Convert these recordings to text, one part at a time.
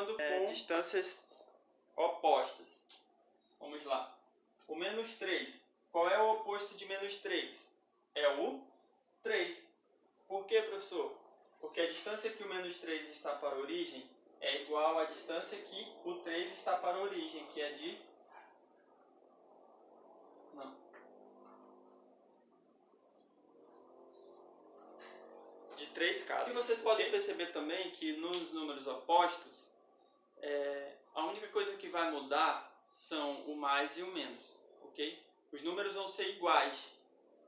Continuando com distâncias opostas. Vamos lá. O menos 3. Qual é o oposto de menos 3? É o 3. Por quê, professor? Porque a distância que o menos 3 está para a origem é igual à distância que o 3 está para a origem, que é de... de 3 casas. E vocês podem perceber também que nos números opostos, a única coisa que vai mudar são o mais e o menos, ok? Os números vão ser iguais,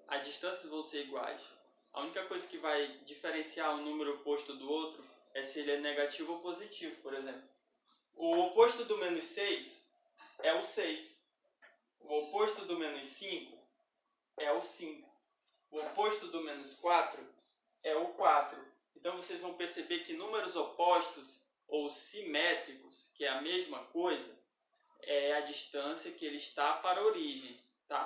as distâncias vão ser iguais. A única coisa que vai diferenciar um número oposto do outro é se ele é negativo ou positivo, por exemplo. O oposto do menos 6 é o 6. O oposto do menos 5 é o 5. O oposto do menos 4 é o 4. Então vocês vão perceber que números opostos ou simétricos, que é a mesma coisa, é a distância que ele está para a origem, tá?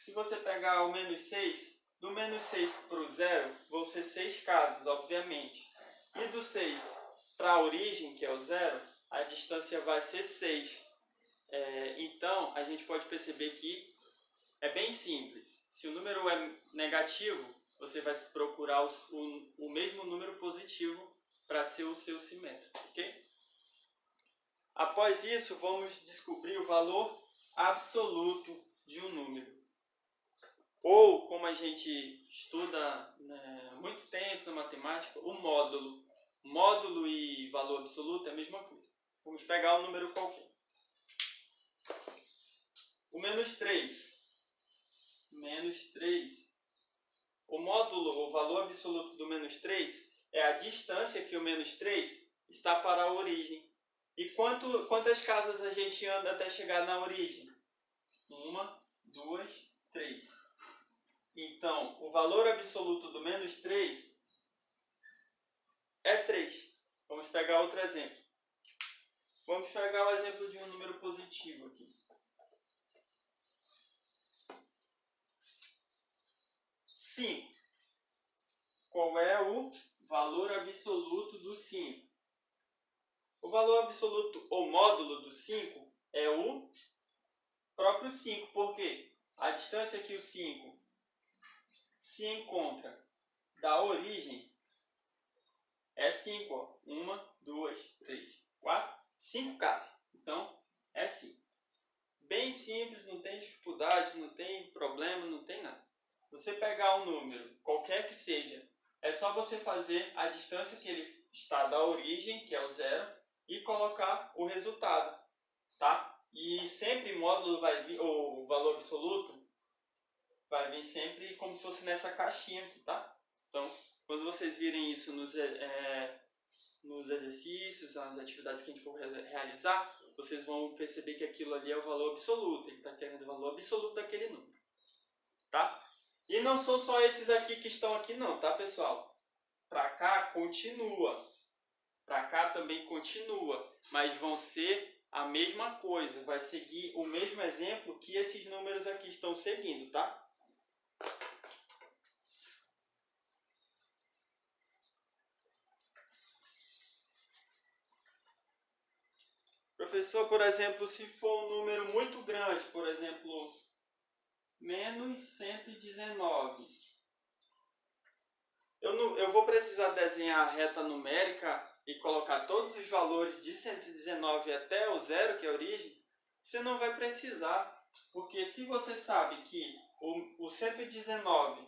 Se você pegar o menos 6, do menos 6 para o 0, vão ser 6 casas, obviamente. E do 6 para a origem, que é o 0, a distância vai ser 6. Então, a gente pode perceber que é bem simples. Se o número é negativo, você vai procurar o mesmo número positivo para ser o seu simétrico, ok? Após isso, vamos descobrir o valor absoluto de um número. Ou, como a gente estuda muito tempo na matemática, o módulo. Módulo e valor absoluto é a mesma coisa. Vamos pegar um número qualquer. O menos 3. Menos 3. O módulo, ou valor absoluto do menos 3, é a distância que o menos 3 está para a origem. E quantas casas a gente anda até chegar na origem? 1, 2, 3. Então, o valor absoluto do menos 3 é 3. Vamos pegar outro exemplo. Vamos pegar o exemplo de um número positivo aqui. 5. Qual é o valor absoluto do 5? O valor absoluto ou módulo do 5 é o próprio 5. Por quê? A distância que o 5 se encontra da origem é 5. 1, 2, 3, 4, 5 casas. Então, é 5. Bem simples, não tem dificuldade, não tem problema, não tem nada. Você pegar um número, qualquer que seja, é só você fazer a distância que ele está da origem, que é o 0, e colocar o resultado, tá? E sempre módulo vai vir, ou o valor absoluto, vai vir sempre como se fosse nessa caixinha aqui, tá? Então, quando vocês virem isso nos exercícios, nas atividades que a gente for realizar, vocês vão perceber que aquilo ali é o valor absoluto, ele está querendo o valor absoluto daquele número, tá? E não são só esses aqui que estão aqui não, tá, pessoal? Para cá continua, para cá também continua, mas vão ser a mesma coisa, vai seguir o mesmo exemplo que esses números aqui estão seguindo, tá? Professor, por exemplo, se for um número muito grande, por exemplo, menos 119. Eu vou precisar desenhar a reta numérica e colocar todos os valores de 119 até o 0, que é a origem? Você não vai precisar, porque se você sabe que o 119,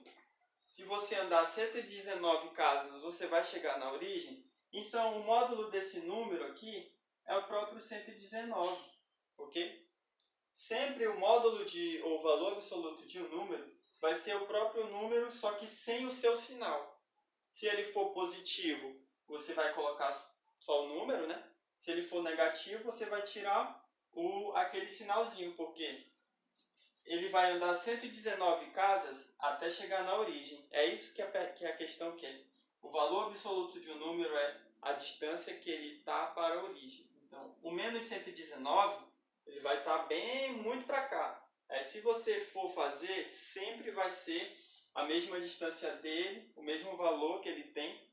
se você andar 119 casas, você vai chegar na origem, então o módulo desse número aqui é o próprio 119, ok? Sempre o módulo ou valor absoluto de um número vai ser o próprio número, só que sem o seu sinal. Se ele for positivo, você vai colocar só o número, né? Se ele for negativo, você vai tirar aquele sinalzinho, porque ele vai andar 119 casas até chegar na origem. É isso que a questão quer. O valor absoluto de um número é a distância que ele está para a origem. Então, o menos 119, ele vai estar bem muito para cá. Se você for fazer, sempre vai ser a mesma distância dele, o mesmo valor que ele tem,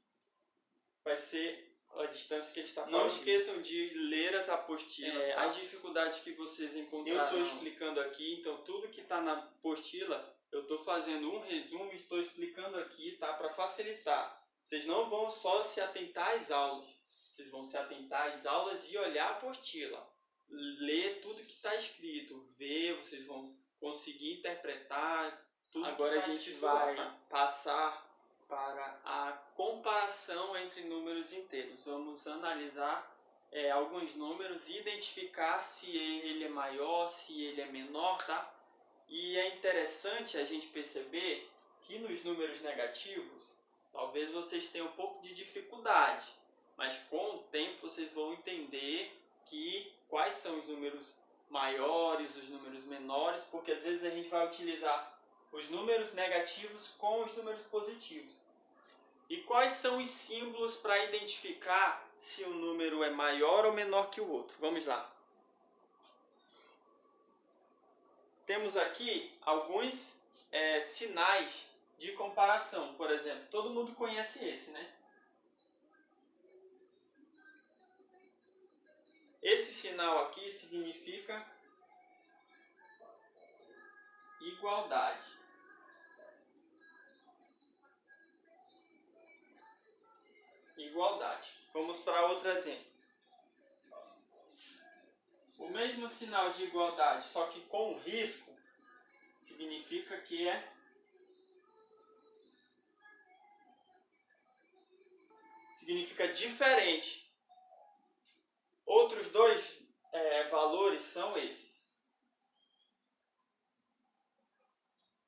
vai ser a distância que ele está partindo. Não esqueçam de ler as apostilas, tá? As dificuldades que vocês encontraram. Eu estou explicando aqui, então tudo que está na apostila, eu estou fazendo um resumo e estou explicando aqui, tá? Para facilitar. Vocês não vão só se atentar às aulas, vocês vão se atentar às aulas e olhar a apostila. Ler tudo que está escrito, ver, vocês vão conseguir interpretar tudo. Agora a gente vai passar para a comparação entre números inteiros. Vamos analisar alguns números e identificar se ele é maior, se ele é menor, tá? E é interessante a gente perceber que nos números negativos, talvez vocês tenham um pouco de dificuldade, mas com o tempo vocês vão entender quais são os números maiores, os números menores, porque às vezes a gente vai utilizar os números negativos com os números positivos. E quais são os símbolos para identificar se um número é maior ou menor que o outro? Vamos lá. Temos aqui alguns sinais de comparação. Por exemplo, todo mundo conhece esse, né? Esse sinal aqui significa igualdade. Igualdade. Vamos para outro exemplo. O mesmo sinal de igualdade, só que com risco, significa que significa diferente. Outros dois valores são esses.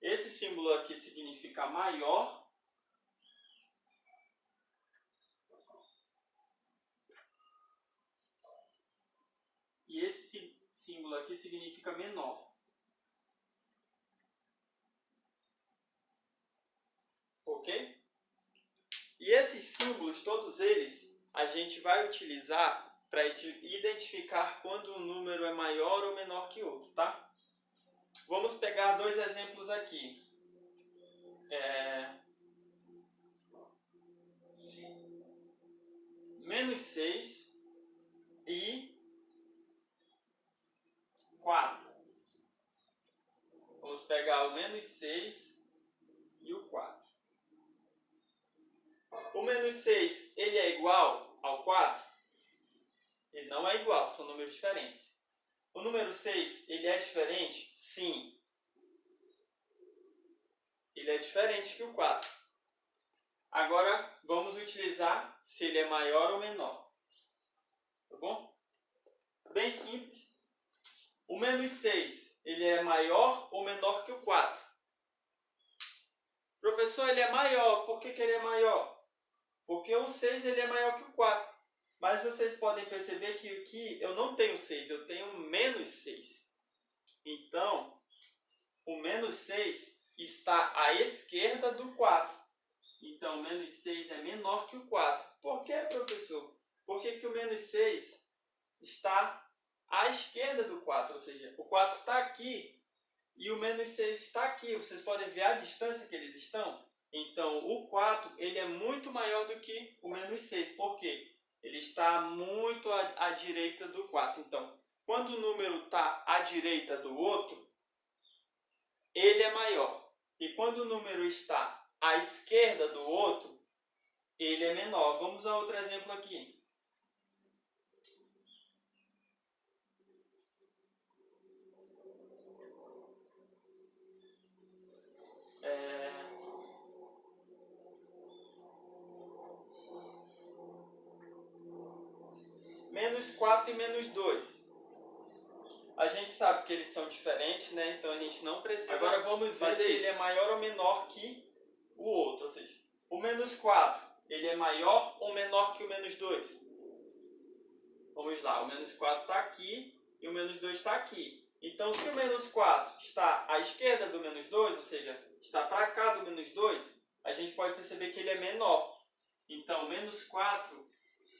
Esse símbolo aqui significa maior. E esse símbolo aqui significa menor. Ok? E esses símbolos, todos eles, a gente vai utilizar para identificar quando um número é maior ou menor que outro, tá? Vamos pegar dois exemplos aqui. Menos 6 e 4. Vamos pegar o menos 6 e o 4. O menos 6, ele é igual ao 4? Ele não é igual, são números diferentes. O número 6, ele é diferente? Sim. Ele é diferente que o 4. Agora, vamos utilizar se ele é maior ou menor. Tá bom? Bem simples. O menos 6, ele é maior ou menor que o 4? Professor, ele é maior. Por que ele é maior? Porque o 6 ele é maior que o 4. Mas vocês podem perceber que aqui eu não tenho 6, eu tenho menos 6. Então, o menos 6 está à esquerda do 4. Então, o menos 6 é menor que o 4. Por que, professor? Porque que o menos 6 está à esquerda do 4. Ou seja, o 4 está aqui e o menos 6 está aqui. Vocês podem ver a distância que eles estão? Então, o 4 ele é muito maior do que o menos 6. Por quê? Ele está muito à direita do 4. Então, quando o número está à direita do outro, ele é maior. E quando o número está à esquerda do outro, ele é menor. Vamos a outro exemplo aqui. Menos 4 e menos 2. A gente sabe que eles são diferentes, né? Então a gente não precisa... Agora vamos ver se ele é maior ou menor que o outro. Ou seja, o menos 4, ele é maior ou menor que o menos 2? Vamos lá, o menos 4 está aqui e o menos 2 está aqui. Então, se o menos 4 está à esquerda do menos 2, ou seja, está para cá do menos 2, a gente pode perceber que ele é menor. Então, o menos 4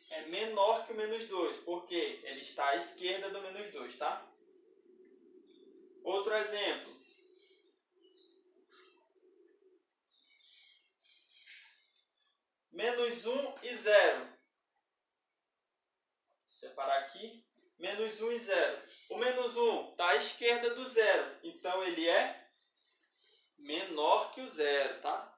é menor que o menos 2, porque ele está à esquerda do menos 2, tá? Outro exemplo. Menos 1 e 0. separar aqui. Menos 1 e 0. O menos 1 está à esquerda do 0. Então, ele é menor que o 0, tá?